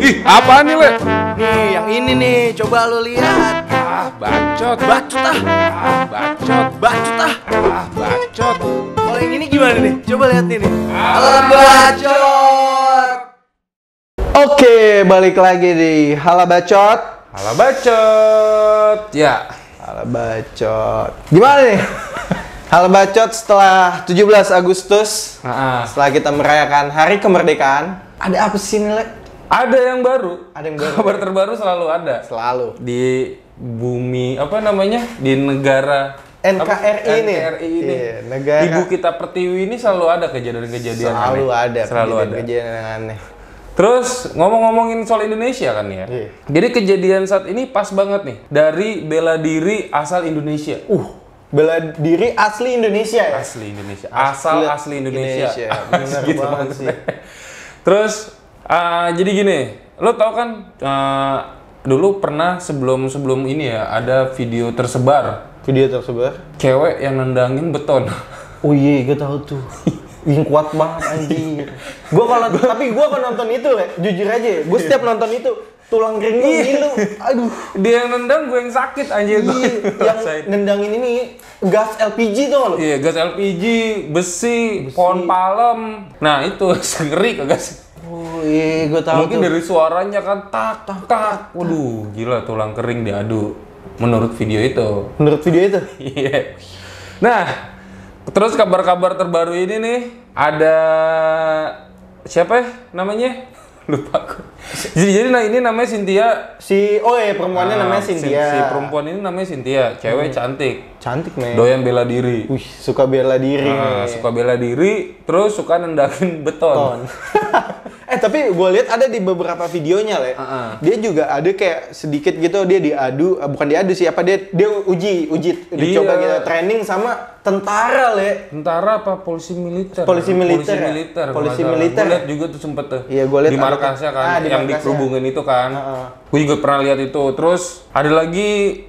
Ih, apaan nih, Le? Nih, yang ini nih, coba lu lihat. Bacot. Bacot ah. Bacot. Bacot ah. Bacot. Kalau yang ini gimana nih? Coba lihat ini. Halo Bacot. Oke, balik lagi di Halo Bacot. Halo Bacot. Ya. Halo Bacot. Gimana nih? Halo Bacot setelah 17 Agustus. Setelah kita merayakan Hari Kemerdekaan, ada apa sih nih, Le? Ada yang baru. Ada yang baru. Kabar terbaru selalu ada. Selalu. Di bumi apa namanya? Di negara NKRI ini. NKRI ini. Iya, negara. Ibu kita Pertiwi ini selalu ada kejadian-kejadian Selalu aneh. ada. Selalu ada. Kejadian aneh. Terus ngomong-ngomongin soal Indonesia kan ya. Iya. Jadi kejadian saat ini pas banget nih dari bela diri asal Indonesia. Bela diri asli Indonesia ya? Asli Indonesia. Asli Indonesia. Bener Gitu banget sih. Terus jadi gini, lo tau kan dulu pernah sebelum ini ya ada video tersebar Video tersebar. cewek yang nendangin beton. Oh iya, gue tahu tuh. Yang kuat banget anjing. Tapi gua kalau nonton itu, Le, jujur aja, gue setiap nonton itu tulang kering gue ngilu. Aduh. Dia yang nendang, gue yang sakit anjir. Yang nendangin ini gas LPG tuh lo. Iya, gas LPG, besi, pohon palem. Nah, itu ngeri kagak sih? Oh iya, gue tahu. Mungkin dari suaranya kan tak. Waduh, gila tulang kering diadu. Menurut video itu. Menurut video itu? Iya. Nah, terus kabar-kabar terbaru ini nih ada siapa ya namanya? Lupa aku. Jadi nah ini namanya Cynthia. Perempuannya namanya Cynthia. Si perempuan ini namanya Cynthia, cewek cantik. Cantik, men. Doyan bela diri. Wih, suka bela diri. Suka bela diri, terus suka nendangin beton. Tapi gue lihat ada di beberapa videonya, Le. Dia juga ada kayak sedikit gitu, dia diadu, bukan diadu sih, dia uji dicoba gitu training sama tentara, Le. Tentara apa polisi militer? Polisi militer. Gue lihat juga tuh sempet tuh. Iya, gue lihat di markasnya kan, yang dikerubungin itu kan. Gue juga pernah lihat itu. Terus ada lagi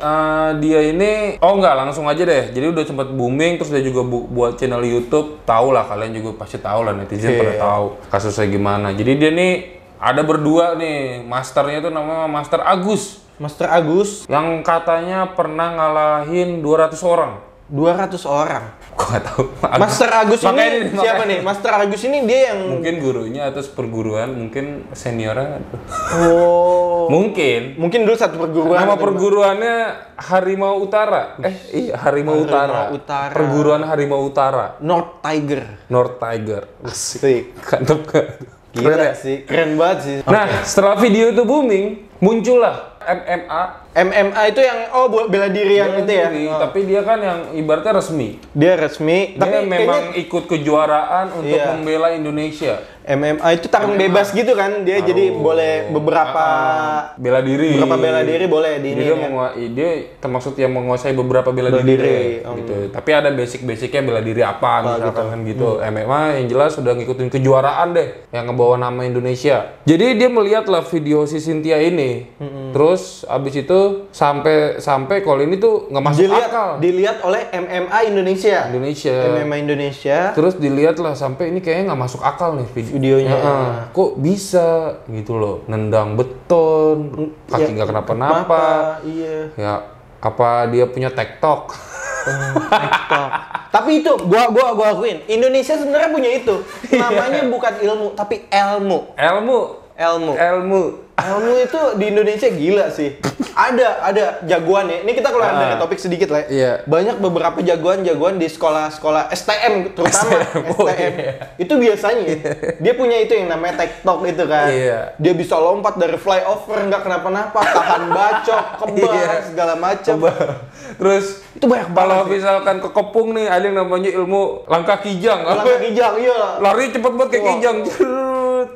dia ini, langsung aja deh. Jadi udah sempet booming, terus dia juga buat channel YouTube. Tahu lah, kalian juga pasti tahu lah, netizen pada tahu kasusnya gimana. Jadi dia nih ada berdua nih, masternya tuh namanya Master Agus. Master Agus yang katanya pernah ngalahin 200 orang. 200 orang. Kok nggak tahu. Master Agus ini siapa nih? Master Agus ini dia yang mungkin gurunya atau perguruan, mungkin seniornya. Oh. Mungkin dulu satu perguruan. Nama perguruannya Harimau Utara. Harimau Utara. Perguruan Harimau Utara. North Tiger. Asik. Kantep kan? Gila sih. Keren banget sih. Nah, setelah video itu booming, muncullah MMA itu yang bela diri yang itu ya. Tapi dia kan yang ibaratnya resmi. Dia resmi. Dia memang ikut kejuaraan untuk membela Indonesia. MMA itu tarung bebas gitu kan. Dia jadi boleh beberapa bela diri. Beberapa bela diri boleh di ini. Dia termasuk yang menguasai beberapa bela diri. Gitu. Tapi ada basic-basicnya bela diri apa misalkan kan gitu. MMA yang jelas sudah ngikutin kejuaraan deh yang ngebawa nama Indonesia. Jadi dia melihat lah video si Cynthia ini. Terus abis itu sampai kalau ini tuh nggak masuk akal. Dilihat oleh MMA Indonesia. MMA Indonesia. Terus dilihat lah sampai ini kayaknya nggak masuk akal nih videonya. Kok bisa gitu loh, nendang beton, kaki nggak kenapa-napa. Iya. Ya apa dia punya TikTok? TikTok. Tapi itu gua akuin. Indonesia sebenarnya punya itu. Namanya bukan ilmu, tapi ilmu. Ilmu itu di Indonesia gila sih. Ada jagoan ya. Ini kita keluar dari topik sedikit lah. Iya. Banyak beberapa jagoan di sekolah-sekolah STM terutama. STM. Itu biasanya dia punya itu yang namanya TikTok itu kan. Iya. Dia bisa lompat dari flyover nggak kenapa-napa, tahan bacok, kebal segala macam. Terus itu banyak kalau misalkan kekepung nih, ada yang namanya ilmu langkah kijang. Iya. Lari cepet banget kayak kijang.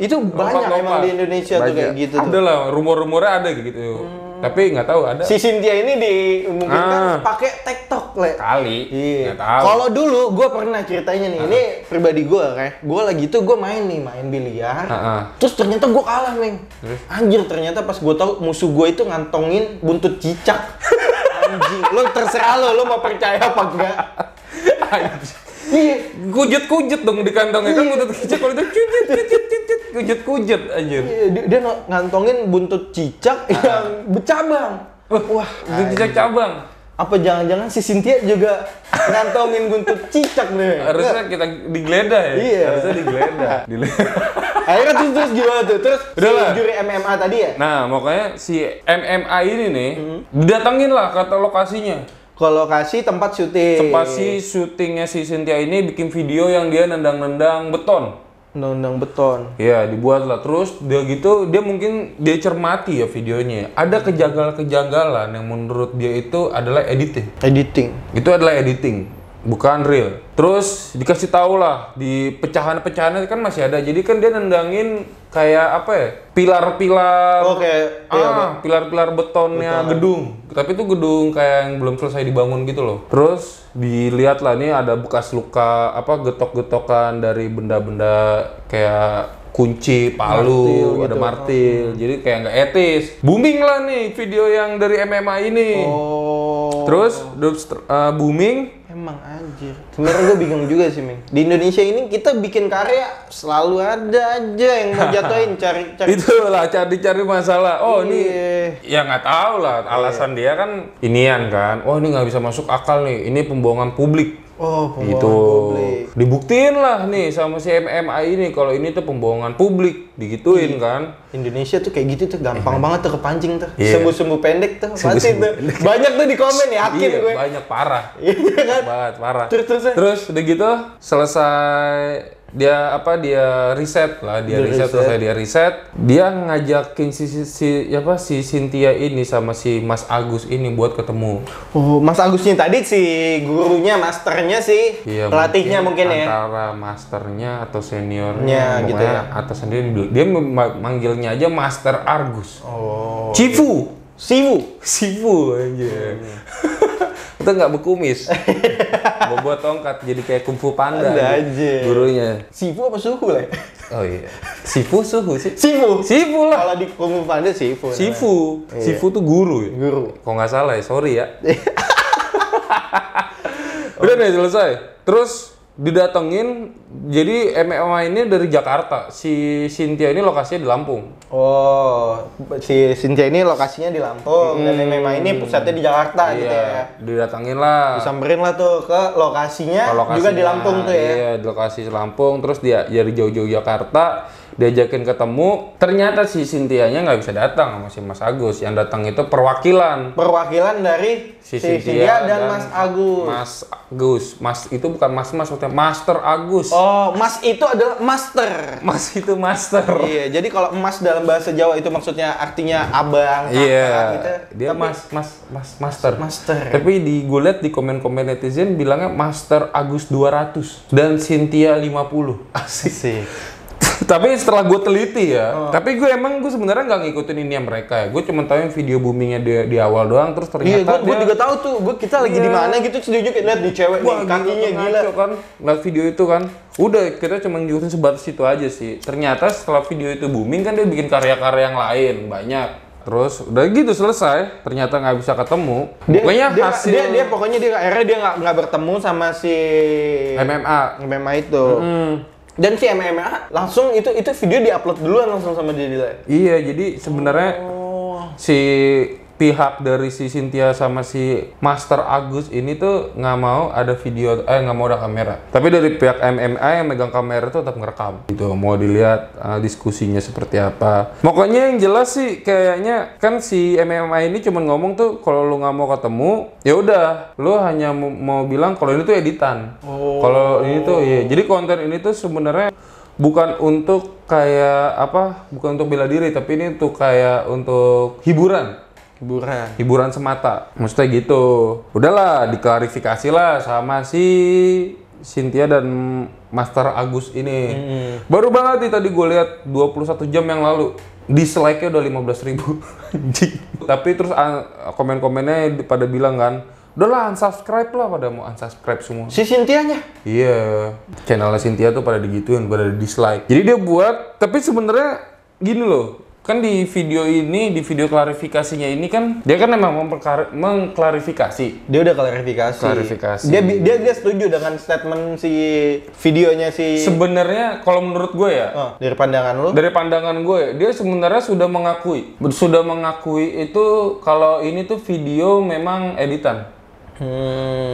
Itu banyak emang di Indonesia tuh kayak gitu. Ada lah, rumor-rumornya ada kayak gitu. Tapi nggak tahu ada. Si Cynthia ini dimungkinkan pakai TikTok, Le. Kali. Iya. Nggak tahu. Kalau dulu gue pernah ceritanya nih, ini pribadi gue kayak gue lagi tuh gue main biliar. Terus ternyata gue kalah, Meng. Anjir, ternyata pas gue tahu musuh gue itu ngantongin buntut cicak. Anjing, lo terserah lo mau percaya apa enggak. Iya, kujut dong di kantongnya kan buntut cicak kalau itu cujut. Kujut-kujut anjir. Iya, dia ngantongin buntut cicak yang bercabang. Wah, buntut cicak cabang. Apa jangan-jangan si Cynthia juga ngantongin buntut cicak nih? Harusnya kita digeledah ya. Iya. Harusnya digeledah. Akhirnya terus gimana tuh? Terus Udahlah. si juri MMA tadi ya? Nah, makanya si MMA ini nih didatengin lah ke lokasinya. Ke lokasi tempat syuting. Tempat syutingnya si Cynthia ini bikin video yang dia nendang-nendang beton. Undang-undang beton. Iya, dibuat lah. Terus dia gitu, dia cermati ya videonya. Ada kejanggalan-kejanggalan yang menurut dia itu adalah editing. Itu adalah editing, bukan real. Terus dikasih tahu lah di pecahan-pecahannya kan masih ada. Jadi kan dia nendangin kayak apa ya? Pilar-pilar. Pilar-pilar betonnya gedung. Tapi itu gedung kayak yang belum selesai dibangun gitu loh. Terus dilihat lah nih ada bekas luka getok-getokan dari benda-benda kayak kunci, palu, martil ada gitu. martil. Jadi kayak nggak etis. Booming lah nih video yang dari MMA ini. Terus booming. Emang anjir. Sebenarnya gue bingung juga sih, Ming. Di Indonesia ini kita bikin karya selalu ada aja yang mau jatuhin, cari. Itulah cari masalah. Oh ini Iya. ya nggak tahu lah. Alasan dia kan inian kan. Oh ini nggak bisa masuk akal nih. Ini pembohongan publik. Oh, pembohongan Gitu. publik. Dibuktiin lah nih sama si MMA ini kalau ini tuh pembohongan publik. Digituin kan. Indonesia tuh kayak gitu tuh gampang banget tuh kepancing tuh. Iya. Sembuh-sembuh pendek tuh. Pasti Sembuh-sembuh tuh. Banyak tuh di komen yakin Iya, gue. banyak parah. Iya kan? Banget parah. Terus. Terus udah gitu selesai dia riset lah, selesai dia riset, dia ngajakin si Cynthia ini sama si Mas Agus ini buat ketemu. Oh, Mas Agusnya tadi si gurunya, masternya sih, Iya, pelatihnya mungkin ya. antara masternya atau Ya, seniornya, gitu pokoknya ya. atas sendiri dia manggilnya aja Master Argus. Oh. Sifu aja. Itu nggak berkumis. Bawa tongkat jadi kayak kungfu panda. Ada aja. Gurunya. Sifu apa suhu lah? Oh iya. Sifu suhu sih. Sifu lah. Kalau di Kung Fu Panda Sifu. Sifu. Iya. Sifu tuh guru ya? Guru. Kok nggak salah ya, sorry ya. Udah nih selesai. Terus didatengin, jadi MMA ini dari Jakarta. Si Cynthia ini lokasinya di Lampung. Oh, si Cynthia ini lokasinya di Lampung dan MMA ini pusatnya di Jakarta gitu ya. Iya, didatengin lah. Disamperin lah tuh ke lokasinya, juga di Lampung tuh ya. Iya, di lokasi Lampung. Terus dia dari jauh-jauh Jakarta, diajakin ketemu. Ternyata si Cynthia-nya nggak bisa datang sama si Mas Agus. Yang datang itu perwakilan. Perwakilan dari si Cynthia dan Mas Agus. Mas Agus. Mas itu bukan mas-mas, maksudnya Master Agus. Oh, Mas itu adalah master. Mas itu master. Iya, jadi kalau emas dalam bahasa Jawa itu maksudnya artinya abang, kakak Iya, gitu. dia Tapi master. Master. Tapi gue liat di komen-komen netizen bilangnya Master Agus 200 dan Cynthia 50. Asik. sih. Tapi setelah gue teliti ya, tapi gue sebenarnya nggak ngikutin ini yang mereka ya. Gue cuma tahu yang video boomingnya di awal doang, terus Iya, ternyata gue juga tahu tuh. Kita lagi Iya. di mana gitu, setuju lihat di cewek nih, kakinya gila. kan, lihat video itu kan. Udah, kita cuma ngikutin sebatas itu aja sih. Ternyata setelah video itu booming kan dia bikin karya-karya yang lain banyak. Terus udah gitu selesai, ternyata nggak bisa ketemu. Pokoknya hasil Dia akhirnya dia nggak bertemu sama si MMA itu. Dan si MMA langsung itu video diupload duluan langsung sama dia. Iya, jadi sebenarnya si pihak dari si Cynthia sama si Master Agus ini tuh nggak mau ada video, nggak mau ada kamera. Tapi dari pihak MMA yang megang kamera tuh tetap ngerekam. Gitu, mau dilihat diskusinya seperti apa. Pokoknya yang jelas sih kayaknya kan si MMA ini cuma ngomong tuh kalau lu nggak mau ketemu, ya udah, lu hanya mau bilang kalau ini tuh editan. Kalau ini tuh ya, jadi konten ini tuh sebenarnya bukan untuk kayak bukan untuk bela diri, tapi ini tuh kayak untuk hiburan semata, maksudnya gitu. Udahlah, diklarifikasi lah sama si Cynthia dan Master Agus ini. Baru banget nih tadi gue lihat 21 jam yang lalu, dislike-nya udah 15.000. Anjing. Tapi terus komen-komennya pada bilang kan, udahlah unsubscribe lah, pada mau unsubscribe semua. Si Cynthia-nya? Iya, channelnya Cynthia tuh pada digituin, pada dislike. Jadi dia buat, tapi sebenarnya gini loh, kan di video ini, di video klarifikasinya ini kan dia kan memang mengklarifikasi. Dia udah klarifikasi. Dia setuju dengan statement si videonya si. Sebenarnya kalau menurut gue ya, dari pandangan lu? Dari pandangan gue, dia sebenarnya sudah mengakui itu kalau ini tuh video memang editan.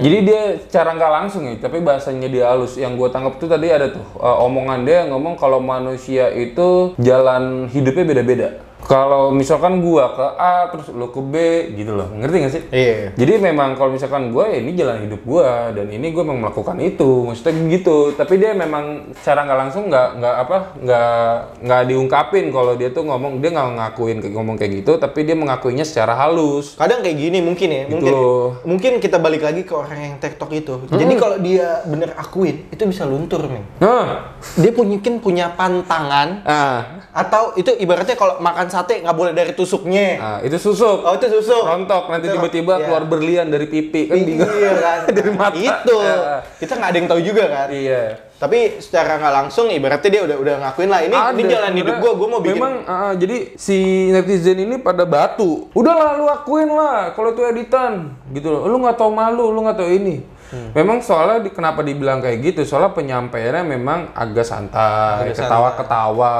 Jadi dia secara nggak langsung ya, tapi bahasanya dia halus. Yang gue tangkap tuh tadi ada tuh omongan dia ngomong kalau manusia itu jalan hidupnya beda-beda. Kalau misalkan gua ke A terus lo ke B gitu loh, ngerti nggak sih? Iya. Jadi memang kalau misalkan gua ya ini jalan hidup gua dan ini gua memang melakukan itu, maksudnya gitu. Tapi dia memang secara nggak langsung nggak diungkapin kalau dia tuh ngomong, dia nggak ngomong kayak gitu, tapi dia mengakuinya secara halus. Kadang kayak gini mungkin ya, gitu mungkin kita balik lagi ke orang yang TikTok itu. Jadi kalau dia bener akuin itu bisa luntur nih. Dia punya pantangan. Atau itu ibaratnya kalau makan sate nggak boleh dari tusuknya. Itu susuk. Oh, itu susuk. Rontok nanti tiba-tiba keluar berlian dari pipi kan bingung. Iya kan. Dari mata. Itu. Kita nggak ada yang tahu juga kan. Iya. Tapi secara nggak langsung ibaratnya dia udah ngakuin lah ini jalan hidup gue mau bikin. Memang jadi si netizen ini pada batu. Udahlah lu akuin lah kalau itu editan gitu loh. Lu nggak tahu malu, lu nggak tahu ini. Memang soalnya kenapa dibilang kayak gitu? Soalnya penyampaiannya memang agak santai, ketawa-ketawa.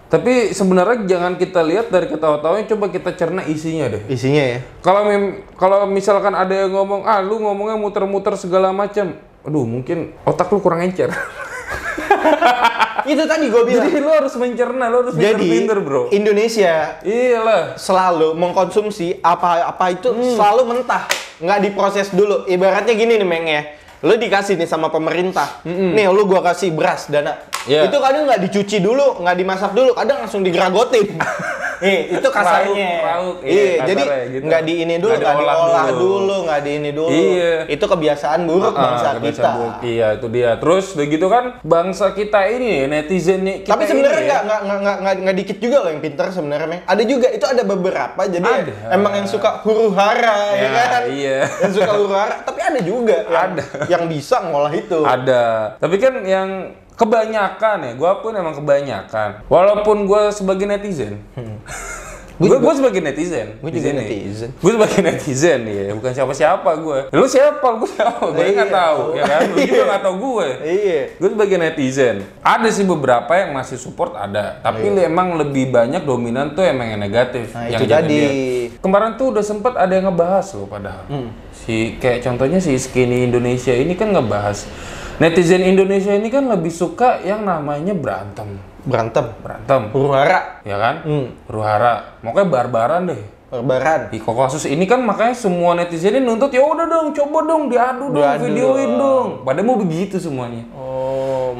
Tapi sebenarnya jangan kita lihat dari ketawa-tawanya, coba kita cerna isinya deh. Isinya ya. Kalau misalkan ada yang ngomong, lu ngomongnya muter-muter segala macam. Aduh, mungkin otak lu kurang encer. Itu tadi gue bilang. Jadi lu harus mencerna, lu harus pinter-pinter, bro. Indonesia iyalah selalu mengkonsumsi apa itu selalu mentah, nggak diproses dulu. Ibaratnya gini nih, Meng ya. Lu dikasih nih sama pemerintah. Nih lu gua kasih beras dana. Itu kadang nggak dicuci dulu, nggak dimasak dulu, kadang langsung digeragotin. Itu kasarnya. Iya, jadi gitu. Nggak di ini dulu, nggak diolah dulu, nggak di ini dulu. Iya. Itu kebiasaan buruk bangsa kita. Iya, itu dia. Terus begitu kan bangsa kita ini, netizen nih. Tapi sebenarnya nggak dikit juga loh yang pintar sebenarnya, Meng. Ada juga, itu ada beberapa. Jadi emang yang suka huru hara, ya kan? Iya. Yang suka huru hara, tapi ada juga yang bisa ngolah itu. Ada. Tapi kan yang kebanyakan ya, gue pun emang kebanyakan. Walaupun gue sebagai netizen, gue sebagai netizen. Gue juga netizen. Gue sebagai netizen ya, bukan siapa-siapa gue. Lu siapa? Gue siapa? Gue nggak tahu, ya kan? Lu juga nggak tahu gue. Iya. Gue sebagai netizen. Ada sih beberapa yang masih support ada, tapi emang lebih banyak dominan tuh emang yang negatif. Nah, yang itu tadi. Kemarin tuh udah sempet ada yang ngebahas loh padahal. Kayak contohnya si Skinny Indonesia ini kan ngebahas. Netizen Indonesia ini kan lebih suka yang namanya berantem. Huru hara. Ya kan? Huru hara. Makanya barbaran deh. Barbaran. Di kasus ini kan makanya semua netizen ini nuntut, ya udah dong, coba dong diadu dong, videoin dong. Padahal mau begitu semuanya.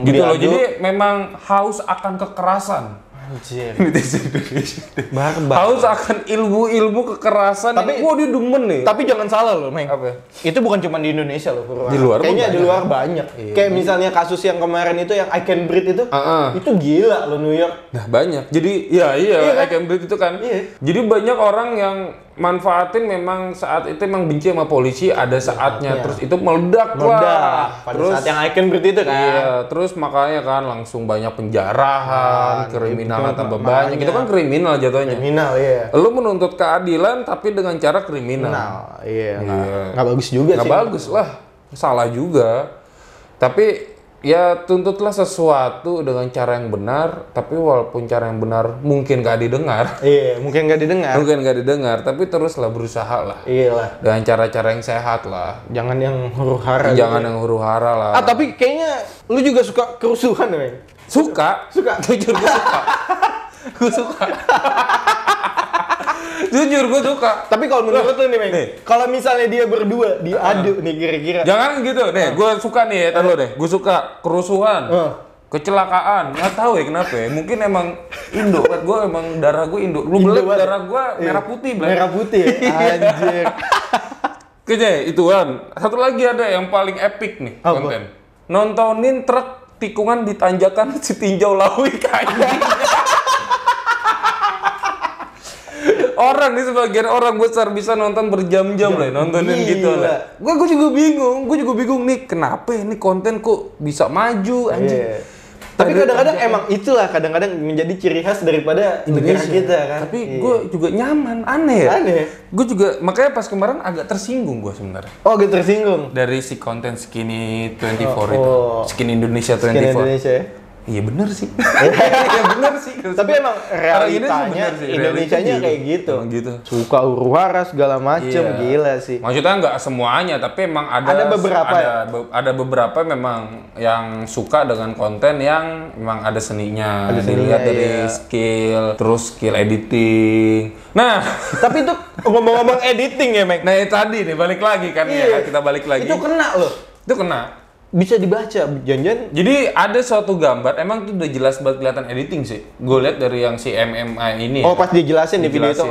Gitu loh. Jadi memang haus akan kekerasan. Anjir. Netizen Indonesia. Barbar. Haus akan ilmu kekerasan. Tapi dia demen nih. Tapi jangan salah loh, Meng. Apa? Itu bukan cuma di Indonesia loh, Di luar kayaknya di luar banyak. Iya. Kayak misalnya kasus yang kemarin itu yang I Can Breathe itu. Itu gila loh New York. Nah, banyak. Jadi I Can Breathe itu kan. Iya. Jadi banyak orang yang manfaatin memang saat itu emang benci sama polisi, ada saatnya terus itu meledak lah. Pada terus saat yang I Can Breathe itu kan. Iya, terus makanya kan langsung banyak penjarahan, kriminal tambah banyak. Itu kan kriminal jatuhnya. Kriminal, iya. Lu menuntut keadilan tapi dengan cara kriminal. Iya. Nggak bagus juga sih. Nggak bagus lah. Salah juga. Tapi ya tuntutlah sesuatu dengan cara yang benar, tapi walaupun cara yang benar mungkin gak didengar. Iya, mungkin gak didengar. Tapi teruslah berusaha lah. Iya lah. Dengan cara-cara yang sehat lah. Jangan yang huru hara. Jangan yang huru hara lah. Tapi kayaknya lu juga suka kerusuhan, Meng. Suka. Jujur gue suka. Gue suka. Jujur gue suka. Tapi kalau menurut lu nih, Meng, kalau misalnya dia berdua diadu nih kira-kira. Jangan gitu. Nih, gue suka nih ya, deh. Gue suka kerusuhan. Kecelakaan, nggak tahu ya kenapa ya. Mungkin emang Indo, kan gue emang darah gue Indo. Lu bilang darah gue merah putih, Bang. Merah putih, anjir. Kayaknya ituan. Satu lagi ada yang paling epic nih konten. Nontonin truk tikungan di tanjakan si tinjau lawi anjing. Orang nih, sebagian orang besar bisa nonton berjam-jam lah, nontonin gitu lah. Gue juga bingung nih kenapa ini konten kok bisa maju anjing. Tapi kadang-kadang emang itulah kadang-kadang menjadi ciri khas daripada negara kita kan. Tapi gue juga nyaman, aneh ya. Aneh. Gue juga makanya pas kemarin agak tersinggung gue sebenarnya. Oh, gitu tersinggung. Dari si konten Skinny 24 itu. Skinny Indonesia 24. Skinny Indonesia ya. Iya bener sih. Iya bener sih. Tapi emang realitanya Indonesianya kayak gitu. Gitu. Suka huru-hara segala macem, gila sih. Maksudnya nggak semuanya, tapi emang ada beberapa ada beberapa memang yang suka dengan konten yang memang ada seninya. Dilihat dari skill, terus skill editing. Nah, tapi itu ngomong-ngomong editing ya, Mek. Nah, tadi nih balik lagi kan ya, kita balik lagi. Itu kena loh. Itu kena. Bisa dibaca, janjian. Jadi ada suatu gambar, emang itu udah jelas banget kelihatan editing sih. Gue lihat dari yang si MMA ini. Oh, pas dijelasin di video itu.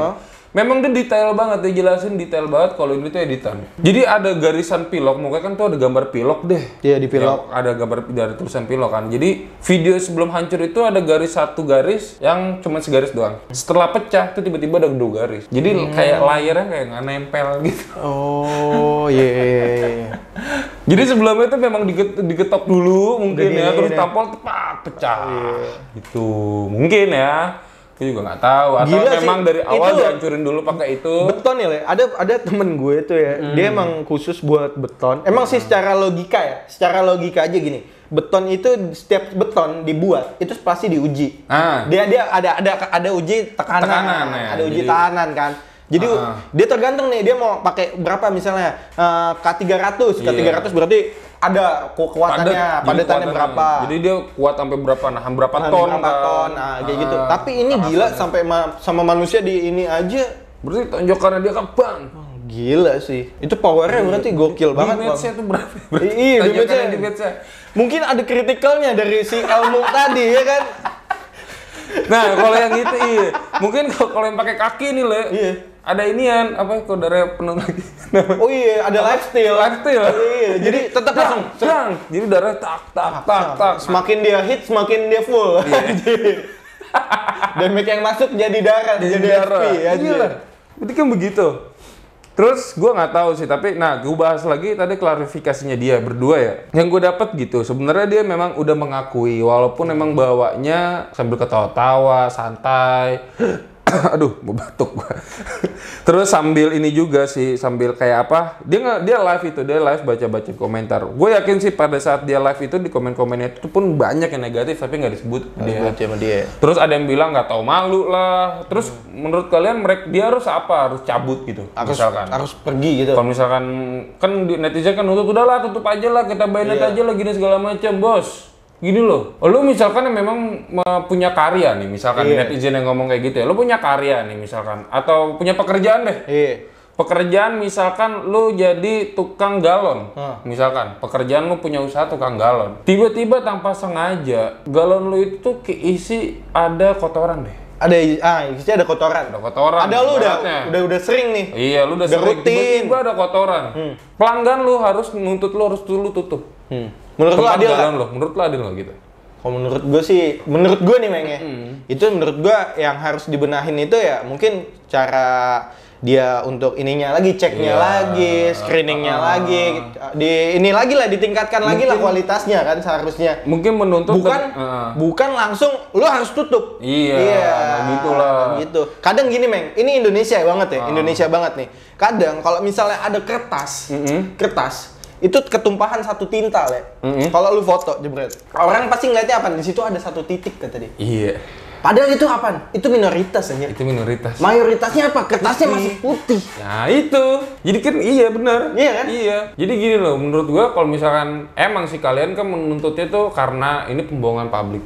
Memang dia detail banget, dia jelasin detail banget kalau ini tuh editan. Jadi ada garisan pilok, mukanya kan tuh ada gambar pilok deh. Iya, di pilok. Ada gambar dari tulisan pilok kan. Jadi video sebelum hancur itu ada satu garis yang cuma segaris doang. Setelah pecah tuh tiba-tiba ada 2 garis. Jadi kayak layarnya kayak nggak nempel gitu. Oh, iya. Jadi sebelumnya itu memang diketok dulu mungkin ya, terus tampol tepak pecah. Gitu mungkin ya. Gue juga nggak tahu. Atau gila memang sih. dari awal Itu dihancurin dulu pakai itu. Beton ya, Le. Ada temen gue itu ya. Dia emang khusus buat beton. Emang sih secara logika ya. Secara logika aja gini. Beton itu setiap beton dibuat itu pasti diuji. Dia ada uji tekanan ya. Ada uji tahanan kan. Jadi dia tergantung nih, dia mau pakai berapa misalnya K300. K300 berarti ada kekuatannya, padatannya berapa. Jadi dia kuat sampai berapa, nahan berapa ton. Kayak gitu. Tapi ini gila sampai sama manusia di ini aja. Berarti tonjokannya dia kan bang. Gila sih. Itu powernya berarti gokil banget, Bang. Di tuh berapa? Iya, di match-nya. Mungkin ada kritikalnya dari si Elmo tadi ya kan. Nah, kalau yang itu iya. Mungkin kalau yang pakai kaki nih, Le. Iya. Ada inian apa darah penuh lagi. Oh iya, ada lifesteal. Iya, jadi tetap langsung serang. Jadi darah tak. Semakin dia hit, semakin dia full. Dan yang masuk jadi darah, jadi SP aja. Berarti kan begitu. Terus gue nggak tahu sih, tapi nah gue bahas lagi tadi klarifikasinya dia berdua ya. Yang gue dapet gitu, sebenarnya dia memang udah mengakui walaupun memang bawanya sambil ketawa-tawa, santai. Aduh, mau batuk gua. Terus sambil ini juga sih, sambil kayak apa? Dia live baca-baca komentar. Gue yakin sih pada saat dia live itu di komen-komennya itu pun banyak yang negatif tapi nggak disebut dia. Terus ada yang bilang nggak tahu malu lah. Terus menurut kalian dia harus apa? Harus cabut gitu? Harus pergi gitu. Kalau misalkan kan netizen kan udahlah tutup aja lah, kita bayarin aja lah gini segala macam, bos. Gini loh, lu misalkan yang memang punya karya nih, misalkan netizen yang ngomong kayak gitu ya, lu punya karya nih misalkan, atau punya pekerjaan deh. Pekerjaan misalkan lu jadi tukang galon, misalkan pekerjaan lu punya usaha tukang galon. Tiba-tiba tanpa sengaja, galon lu itu tuh keisi ada kotoran deh. Isinya ada kotoran. Ada lu udah sering nih. Iya, lu udah sering. Tiba-tiba ada kotoran. Pelanggan lu harus dulu tutup. Menurut lo adil nggak? Menurut lo adil nggak gitu? Kalau menurut gue nih Meng ya, itu menurut gue yang harus dibenahin itu ya mungkin cara dia untuk ininya lagi, ceknya lagi, screeningnya lagi, ditingkatkan lagi lah kualitasnya kan seharusnya. Mungkin menuntut bukan langsung lo harus tutup. Iya, gitulah. Gitu. Kadang gini Meng, ini Indonesia banget ya, Indonesia banget nih. Kadang kalau misalnya ada kertas, itu ketumpahan satu tinta ya. Kalau lu foto jebret, orang pasti ngeliatnya apa? Di situ ada satu titik kata dia. Iya. Padahal itu apa? Itu minoritas aja. Itu minoritas. Mayoritasnya apa? Kertasnya masih putih. Nah itu. Jadi kan iya benar. Iya kan? Iya. Jadi gini loh, menurut gua kalau misalkan emang sih kalian kan menuntutnya tuh karena ini pembohongan publik.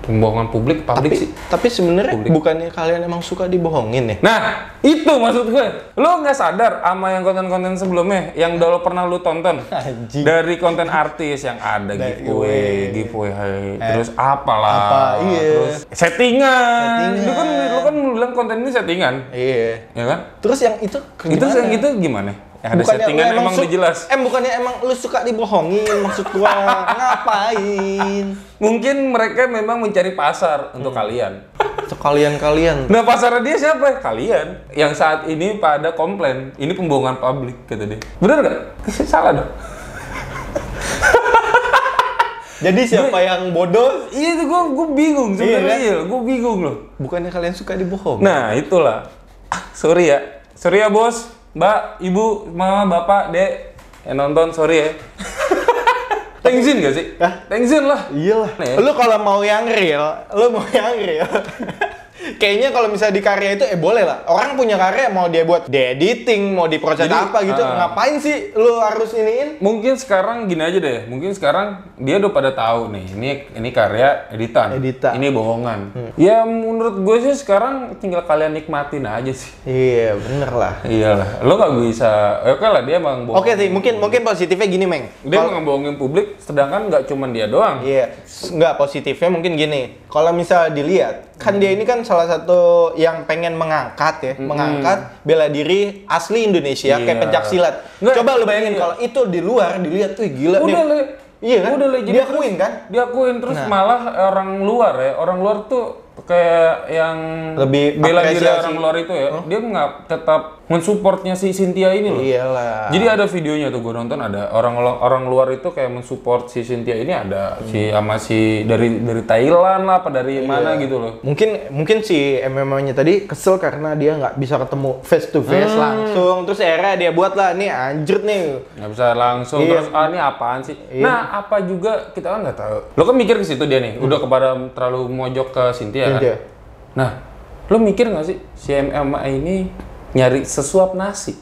Pembohongan publik sih. Tapi sebenarnya bukannya kalian emang suka dibohongin ya? Nah, itu maksud gue. Lo nggak sadar sama yang konten-konten sebelumnya yang dulu pernah lo tonton? Dari konten artis yang ada giveaway, terus apalah. Terus settingan. Lu kan bilang konten ini settingan. Iya. Ya kan? Terus yang itu itu gimana? Yang ada settingan emang udah jelas. Bukannya emang lu suka dibohongin maksud gua. Ngapain? Mungkin mereka memang mencari pasar untuk kalian. Untuk kalian. Nah, pasarnya dia siapa? Kalian. Yang saat ini pada komplain, ini pembohongan publik kata dia. Bener nggak? Salah dong. Jadi siapa yang bodoh? Iya itu gue bingung sebenarnya. Iya, gue bingung loh. Bukannya kalian suka dibohong? Nah itulah. Sorry ya bos, mbak, ibu, mama, bapak, dek yang nonton, sorry ya. Tengsin gak sih? Hah? Tengsin lah. Iyalah. Nih. Lu kalau mau yang real, kayaknya kalau misalnya di karya itu boleh lah. Orang punya karya mau dia buat editing, mau diproses apa gitu, ngapain sih lu harus iniin? Mungkin sekarang gini aja deh. Mungkin sekarang dia udah pada tahu nih, ini karya editan. Ini bohongan. Ya menurut gue sih sekarang tinggal kalian nikmatin aja sih. Iya, bener lah. Iyalah, lo nggak bisa. Oke lah dia emang bohong. Oke sih, mungkin positifnya gini, Meng. Dia emang bohongin publik, sedangkan nggak cuman dia doang. Iya, nggak positifnya mungkin gini. Kalau misalnya dilihat, kan dia ini kan salah satu yang pengen mengangkat mengangkat bela diri asli Indonesia kayak pencak silat. Coba lu bayangin kalau itu di luar dilihat, tuh gila nih. Iya kan? Udah Diakuin kan? Diakuin terus malah orang luar tuh kayak yang lebih bela diri orang luar itu ya, dia nggak tetap mensupportnya si Cynthia ini loh. Iyalah. Jadi ada videonya tuh gue nonton, ada orang luar itu kayak mensupport si Cynthia ini, ada si dari Thailand lah apa dari mana gitu loh. Mungkin si MMA-nya tadi kesel karena dia nggak bisa ketemu face to face langsung, terus akhirnya dia buat lah nih anjir nih. Nggak bisa langsung terus ini apaan sih? Nah apa juga kita kan nggak tahu. Lo kan mikir ke situ dia nih, udah kepada terlalu mojok ke Cynthia kan? Nah, lo mikir nggak sih si MMA ini nyari sesuap nasi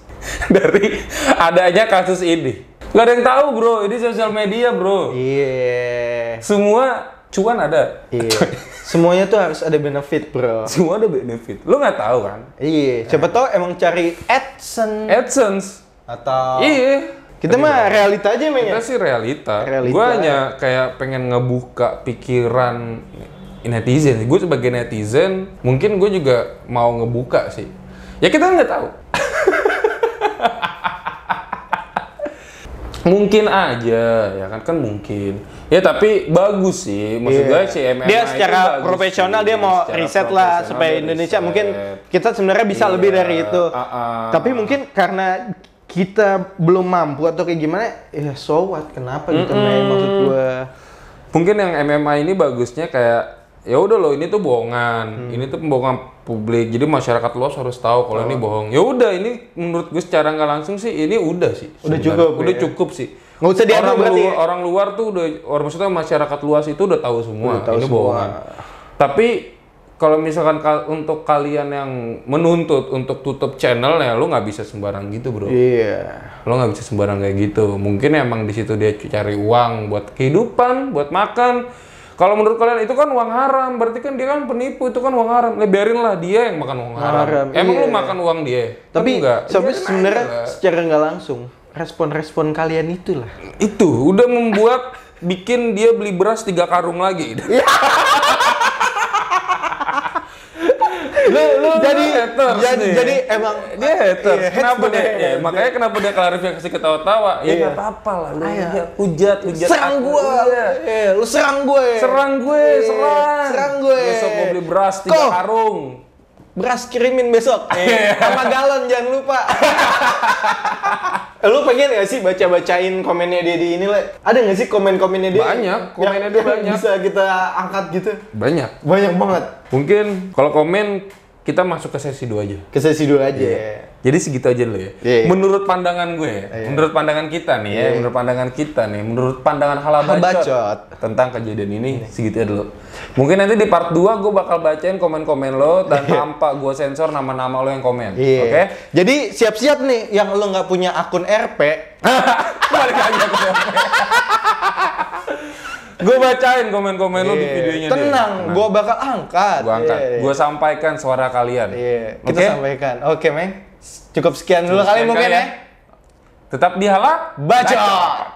dari adanya kasus ini? Gak ada yang tahu bro, ini sosial media bro. Iya. Semua cuan ada. Iya. Semuanya tuh harus ada benefit bro. Semua ada benefit. Lo nggak tahu kan? Iya. Siapa tahu emang cari AdSense. Atau Iya. Kita mah realita aja men ya. Kita sih realita. Gue hanya kayak pengen ngebuka pikiran netizen. Gue sebagai netizen, mungkin gue juga mau ngebuka sih. Ya kita nggak tahu. Mungkin aja, ya kan mungkin. Ya tapi bagus sih, maksud gue si MMA dia secara profesional dia mau riset lah supaya Indonesia mungkin kita sebenarnya bisa lebih dari itu. Tapi mungkin karena kita belum mampu atau kayak gimana, ya so what, kenapa gitu maksud gue. Mungkin yang MMA ini bagusnya kayak ya udah loh ini tuh bohongan, ini tuh pembohongan publik, jadi masyarakat luas harus tahu kalau ini bohong. Ya udah ini menurut gue secara nggak langsung sih ini udah sih. Udah cukup sih. Nggak usah diadu berarti. Orang luar tuh udah, maksudnya masyarakat luas itu udah tahu semua ini bohongan. Tapi kalau misalkan untuk kalian yang menuntut untuk tutup channel ya lu nggak bisa sembarang gitu bro. Iya. Lo nggak bisa sembarang kayak gitu. Mungkin emang di situ dia cari uang buat kehidupan, buat makan. Kalau menurut kalian itu kan uang haram, berarti kan dia kan penipu, itu kan uang haram. Biarin lah dia yang makan uang haram. Emang lu makan uang dia? Tapi enggak. Sebenarnya secara nggak langsung respon-respon kalian itulah. Itu udah membuat bikin dia beli beras 3 karung lagi. Jadi emang dia haters. Kenapa dia? Ya, makanya kenapa dia klarifikasi ketawa-tawa? Ya nggak apa-apa lah. Lu hujat. Serang gue. Lu serang gue. Serang gue. Besok gue beli beras 3 karung. Beras kirimin besok. Sama galon jangan lupa. Lu pengen gak sih baca-bacain komennya dia di ini, Le? Ada gak sih komen-komennya dia? Banyak, komennya dia banyak. Bisa kita angkat gitu? Banyak Banget. Mungkin kalau komen kita masuk ke sesi 2 aja. Ke sesi 2 aja. Jadi segitu aja dulu ya. Menurut pandangan gue, menurut pandangan kita nih ya, menurut pandangan halabacot tentang kejadian ini segitu aja dulu. Mungkin nanti di part 2 gue bakal bacain komen-komen lo dan tanpa gue sensor nama-nama lo yang komen. Oke? Jadi siap-siap nih yang lo nggak punya akun RP. Balik lagi akun RP. Gue bacain komen-komen lo di videonya. Tenang, gue bakal angkat. Gue angkat. Gue sampaikan suara kalian. Kita sampaikan. Oke, Meng. Cukup sekian dulu kali mungkin ya. Tetap di Hala Bacot.